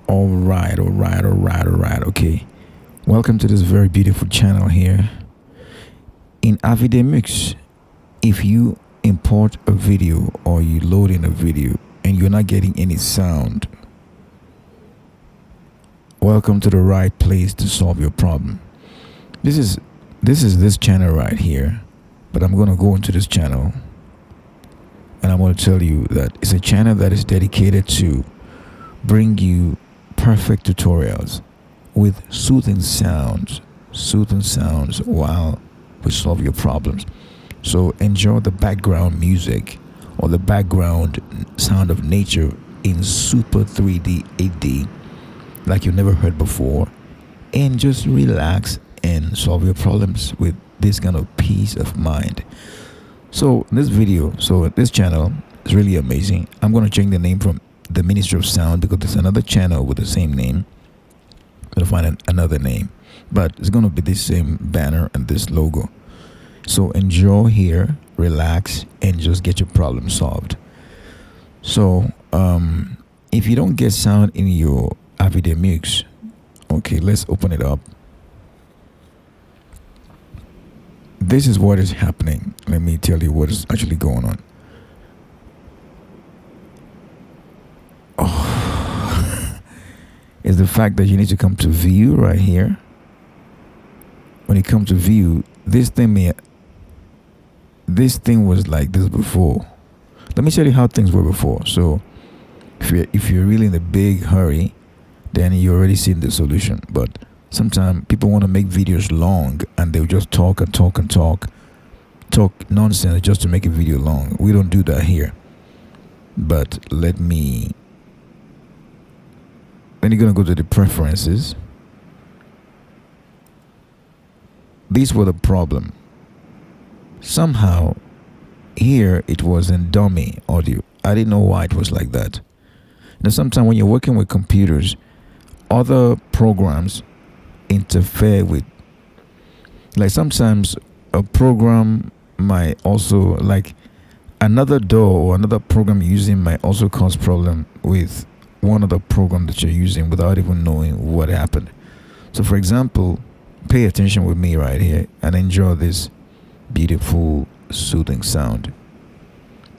All right. Okay. Welcome to this very beautiful channel here. In AVIDEMUX, if you import a video or you load in a video and you're not getting any sound, welcome to the right place to solve your problem. This is this channel right here, but I'm going to go into this channel and I'm going to tell you that it's a channel that is dedicated to bring you perfect tutorials with soothing sounds while we solve your problems. So enjoy the background music or the background sound of nature in super 3D 8D like you've never heard before, and just relax and solve your problems with this kind of peace of mind. So this channel is really amazing. I'm going to change the name from the Ministry of Sound because there's another channel with the same name. I'm going to find another name, but it's going to be this same banner and this logo. So enjoy here, relax, and just get your problem solved. So if you don't get sound in your AVIDEMUX, okay, let's open it up. This is what is happening. Let me tell you what is actually going on. Is the fact that you need to come to view right here. When you come to view, this thing was like this before. Let me tell you how things were before. So if you're really in a big hurry, then you already seen the solution. But sometimes people want to make videos long and they'll just talk nonsense just to make a video long. We don't do that here. But then you're going to go to the preferences. These were the problem. Somehow here it was in dummy audio. I didn't know why it was like that. Now sometimes when you're working with computers, other programs interfere with, like sometimes a program might also, like another DAW or another program you're using might also cause problem with one of the program that you're using without even knowing what happened. So for example, pay attention with me right here and enjoy this beautiful soothing sound.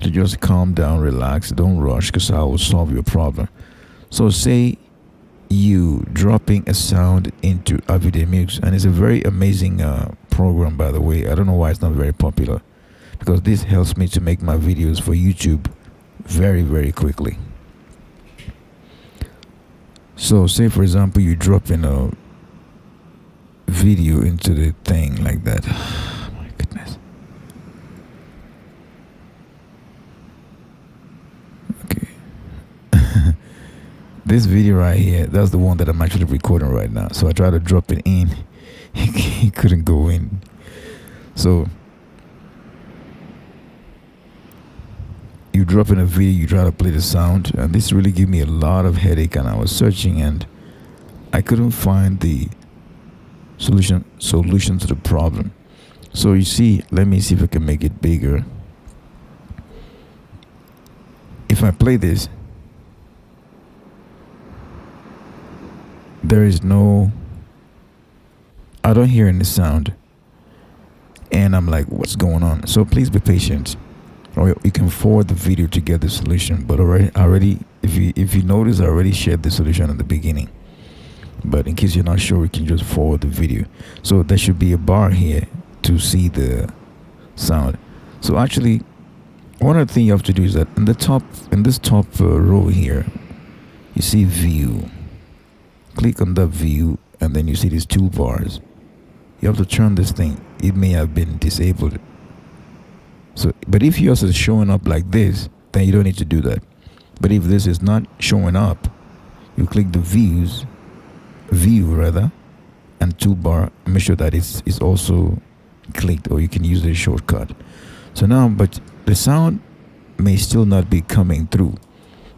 So just calm down, relax, don't rush, because I will solve your problem. So say you dropping a sound into AVIDEMUX, and it's a very amazing program, by the way. I don't know why it's not very popular, because this helps me to make my videos for YouTube very, very quickly. So say for example you drop in a video into the thing like that. Oh my goodness. Okay. This video right here, that's the one that I'm actually recording right now. So I tried to drop it in. It couldn't go in. So you drop in a video, you try to play the sound, and this really gave me a lot of headache, and I was searching and I couldn't find the solution to the problem. So you see, let me see if I can make it bigger. If I play this, I don't hear any sound, and I'm like, what's going on? So please be patient, or you can forward the video to get the solution. But already if you notice, I already shared the solution at the beginning, but in case you're not sure, you can just forward the video. So there should be a bar here to see the sound. So actually, one of the things you have to do is that in this top row here, you see view. Click on that view, and then you see these toolbars. You have to turn this thing. It may have been disabled. So, but if yours is showing up like this, then you don't need to do that. But if this is not showing up, you click the view and toolbar, and make sure that it's also clicked, or you can use the shortcut. So now, but the sound may still not be coming through.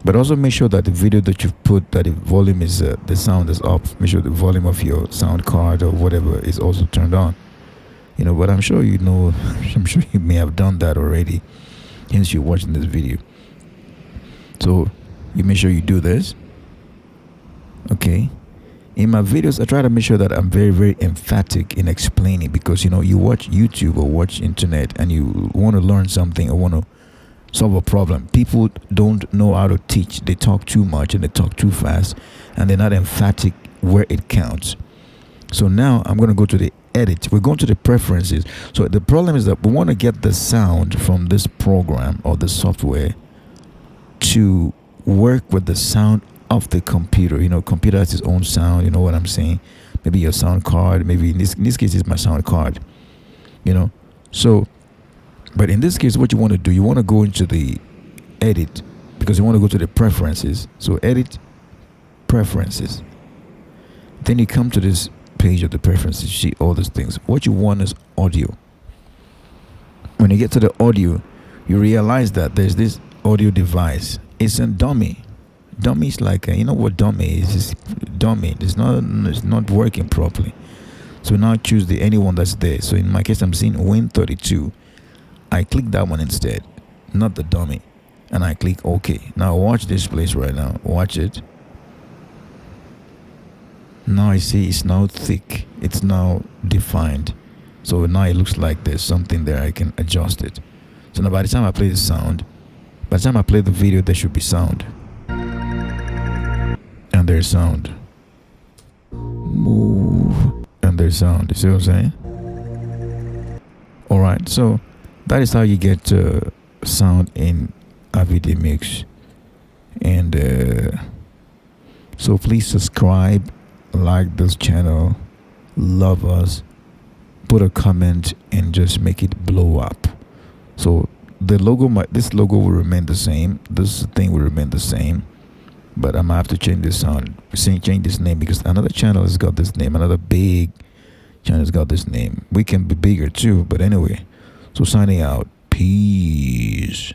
But also make sure that the video that you've put, that the volume is, the sound is up. Make sure the volume of your sound card or whatever is also turned on. You know, but I'm sure you know, I'm sure you may have done that already, hence you're watching this video. So you make sure you do this. Okay. In my videos, I try to make sure that I'm very, very emphatic in explaining, because you watch YouTube or watch internet and you want to learn something or want to solve a problem. People don't know how to teach. They talk too much and they talk too fast, and they're not emphatic where it counts. So now I'm going to go to the edit. We're going to the preferences. So the problem is that we want to get the sound from this program or the software to work with the sound of the computer. Computer has its own sound. You know what I'm saying? Maybe your sound card. Maybe in this case, it's my sound card. So, but in this case, what you want to do, you want to go into the edit, because you want to go to the preferences. So edit, preferences. Then you come to this page of the preferences. You see all these things. What you want is audio. When you get to the audio, you realize that there's this audio device. It's a dummy. Dummy is like you know what dummy is? It's dummy. It's not working properly. So now choose the anyone that's there. So in my case, I'm seeing Win32. I click that one instead, not the dummy, and I click OK. Now watch this place right now. Watch it. Now I see it's now thick. It's now defined. So now it looks like there's something there. I can adjust it. So now by the time I play the sound, by the time I play the video, there should be sound. And there's sound. Move. And there's sound. You see what I'm saying? Alright, so that is how you get sound in AVIDEMUX. And so please subscribe, like this channel, love us, put a comment, and just make it blow up. So the logo, this logo will remain the same. This thing will remain the same. But I'm gonna have to change this sound, change this name, because another channel has got this name. Another big channel has got this name. We can be bigger too, but anyway. So signing out. Peace.